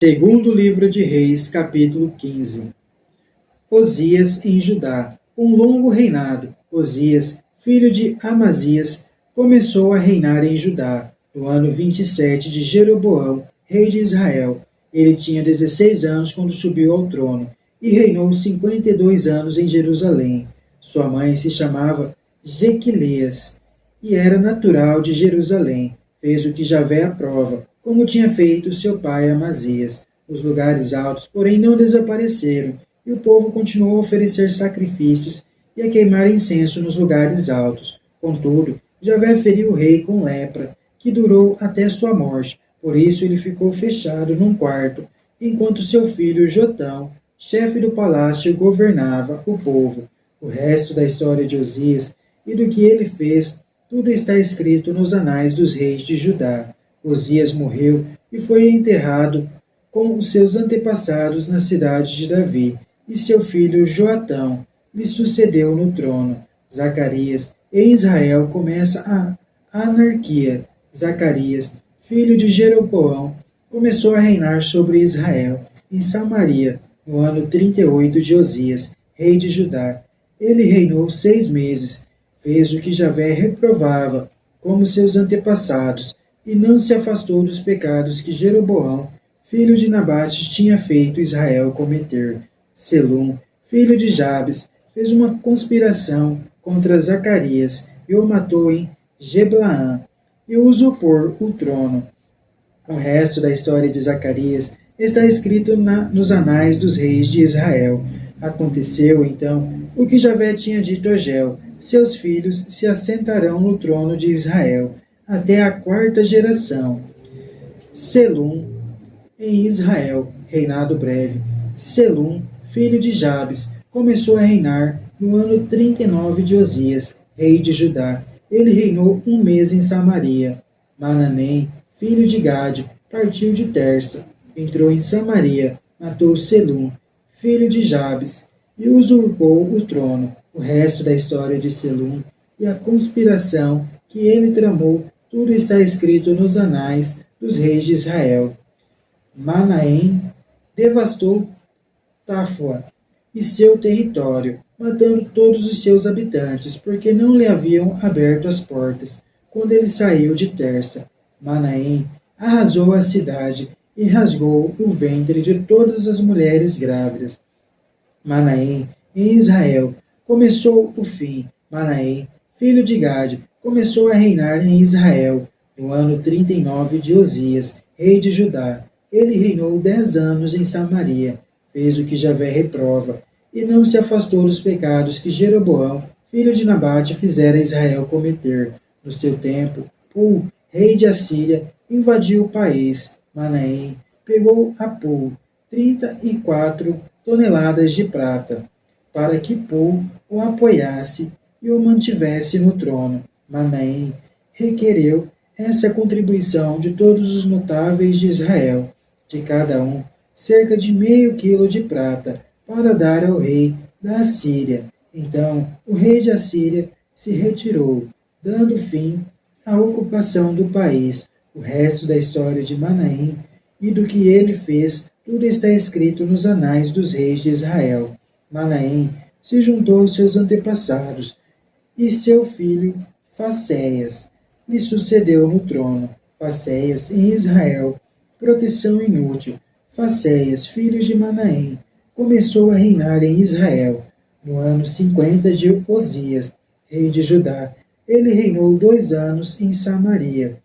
Segundo livro de Reis, capítulo 15. Osias em Judá. Um longo reinado. Osias, filho de Amazias, começou a reinar em Judá, no ano 27 de Jeroboão, rei de Israel. Ele tinha 16 anos quando subiu ao trono, e reinou 52 anos em Jerusalém. Sua mãe se chamava Jequileas, e era natural de Jerusalém. Fez o que Javé aprova, como tinha feito seu pai Amazias. Os lugares altos, porém, não desapareceram, e o povo continuou a oferecer sacrifícios e a queimar incenso nos lugares altos. Contudo, Javé feriu o rei com lepra, que durou até sua morte. Por isso ele ficou fechado num quarto, enquanto seu filho Jotão, chefe do palácio, governava o povo. O resto da história de Osias e do que ele fez, tudo está escrito nos anais dos reis de Judá. Osias morreu e foi enterrado com os seus antepassados na cidade de Davi, e seu filho Joatão lhe sucedeu no trono. Zacarias, em Israel começa a anarquia. Zacarias, filho de Jeroboão, começou a reinar sobre Israel, em Samaria, no ano 38 de Osias, rei de Judá. Ele reinou 6 meses, fez o que Javé reprovava, como seus antepassados, e não se afastou dos pecados que Jeroboão, filho de Nabate, tinha feito Israel cometer. Selum, filho de Jabes, fez uma conspiração contra Zacarias e o matou em Geblaã e o usurpou o trono. O resto da história de Zacarias está escrito nos anais dos reis de Israel. Aconteceu, então, o que Javé tinha dito a Geu: seus filhos se assentarão no trono de Israel até a 4ª geração. Selum, em Israel, reinado breve. Selum, filho de Jabes, começou a reinar no ano 39 de Osias, rei de Judá. Ele reinou 1 mês em Samaria. Manaém, filho de Gade, partiu de Tersa, entrou em Samaria, matou Selum, filho de Jabes, e usurpou o trono. O resto da história de Selum e a conspiração que ele tramou, tudo está escrito nos anais dos reis de Israel. Manaém devastou Táfua e seu território, matando todos os seus habitantes, porque não lhe haviam aberto as portas, quando ele saiu de Tersa. Manaém arrasou a cidade e rasgou o ventre de todas as mulheres grávidas. Manaém, em Israel, começou o fim. Manaém, filho de Gade, começou a reinar em Israel, no ano 39 de Osias, rei de Judá. Ele reinou 10 anos em Samaria, fez o que Javé reprova, e não se afastou dos pecados que Jeroboão, filho de Nabate, fizera Israel cometer. No seu tempo, Pul, rei de Assíria, invadiu o país. Manaém pegou a Pul 34 toneladas de prata, para que Pul o apoiasse e o mantivesse no trono. Manaém requereu essa contribuição de todos os notáveis de Israel, de cada um cerca de meio quilo de prata, para dar ao rei da Assíria. Então o rei de Assíria se retirou, dando fim à ocupação do país. O resto da história de Manaém e do que ele fez, tudo está escrito nos anais dos reis de Israel. Manaém se juntou aos seus antepassados, e seu filho Facéias lhe sucedeu no trono. Facéias em Israel, proteção inútil. Facéias, filho de Manaém, começou a reinar em Israel, no ano 50 de Osias, rei de Judá. Ele reinou 2 anos em Samaria.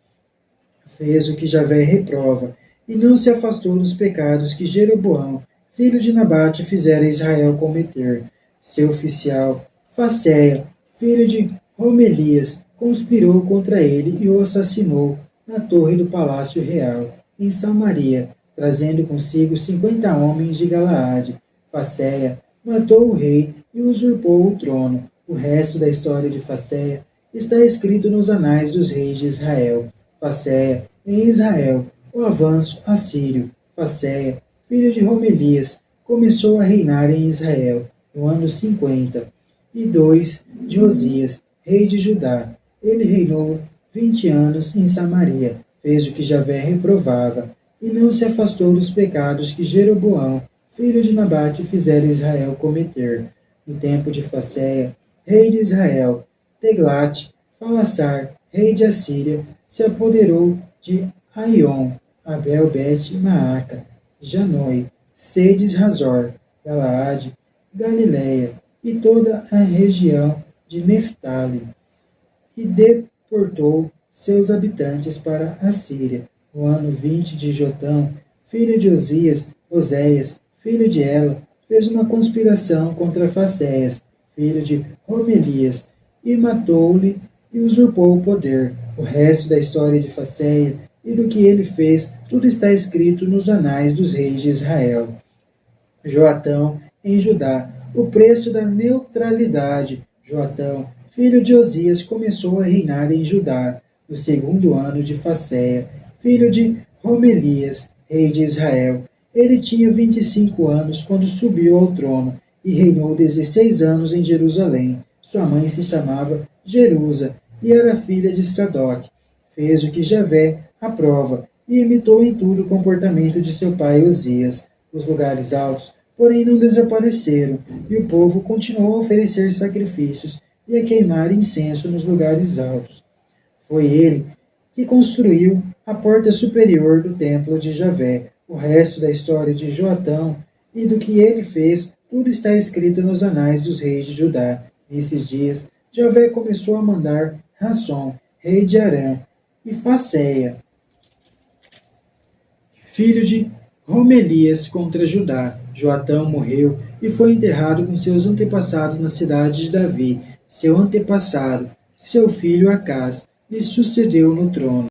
Fez o que Javé reprova, e não se afastou dos pecados que Jeroboão, filho de Nabate, fizera Israel cometer. Seu oficial, Facéia, filho de Romelias, conspirou contra ele e o assassinou na torre do palácio real, em Samaria, trazendo consigo 50 homens de Galaade. Facéia matou o rei e usurpou o trono. O resto da história de Facéia está escrito nos anais dos reis de Israel. Facéia, em Israel, o avanço assírio. Facéia, filho de Romelias, começou a reinar em Israel, no ano 52 de Osias, rei de Judá. Ele reinou 20 anos em Samaria, fez o que Javé reprovava, e não se afastou dos pecados que Jeroboão, filho de Nabate, fizera Israel cometer. No tempo de Fasseia, rei de Israel, Teglat-Falassar, rei de Assíria, se apoderou de Aion, Abel Bet-Maaca, Janoi, Sedes Razor, Galaade, Galileia e toda a região de Neftali, e deportou seus habitantes para a Síria. No ano 20 de Jotão, filho de Oséias, filho de Ela, fez uma conspiração contra Fasséias, filho de Romelias, e matou-lhe e usurpou o poder. O resto da história de Fasséia e do que ele fez, tudo está escrito nos anais dos reis de Israel. Joatão, em Judá, o preço da neutralidade. Joatão, filho de Osias, começou a reinar em Judá, no segundo ano de Fasseia, filho de Romelias, rei de Israel. Ele tinha 25 anos quando subiu ao trono e reinou 16 anos em Jerusalém. Sua mãe se chamava Jerusa e era filha de Sadoc. Fez o que Javé aprova e imitou em tudo o comportamento de seu pai Osias. Os lugares altos, porém, não desapareceram, e o povo continuou a oferecer sacrifícios e a queimar incenso nos lugares altos. Foi ele que construiu a porta superior do templo de Javé. O resto da história de Joatão e do que ele fez, tudo está escrito nos anais dos reis de Judá. Nesses dias, Javé começou a mandar Rassom, rei de Arã, e Fasseia, filho de Romelias, contra Judá. Joatão morreu e foi enterrado com seus antepassados na cidade de Davi. Seu antepassado, seu filho Acás, lhe sucedeu no trono.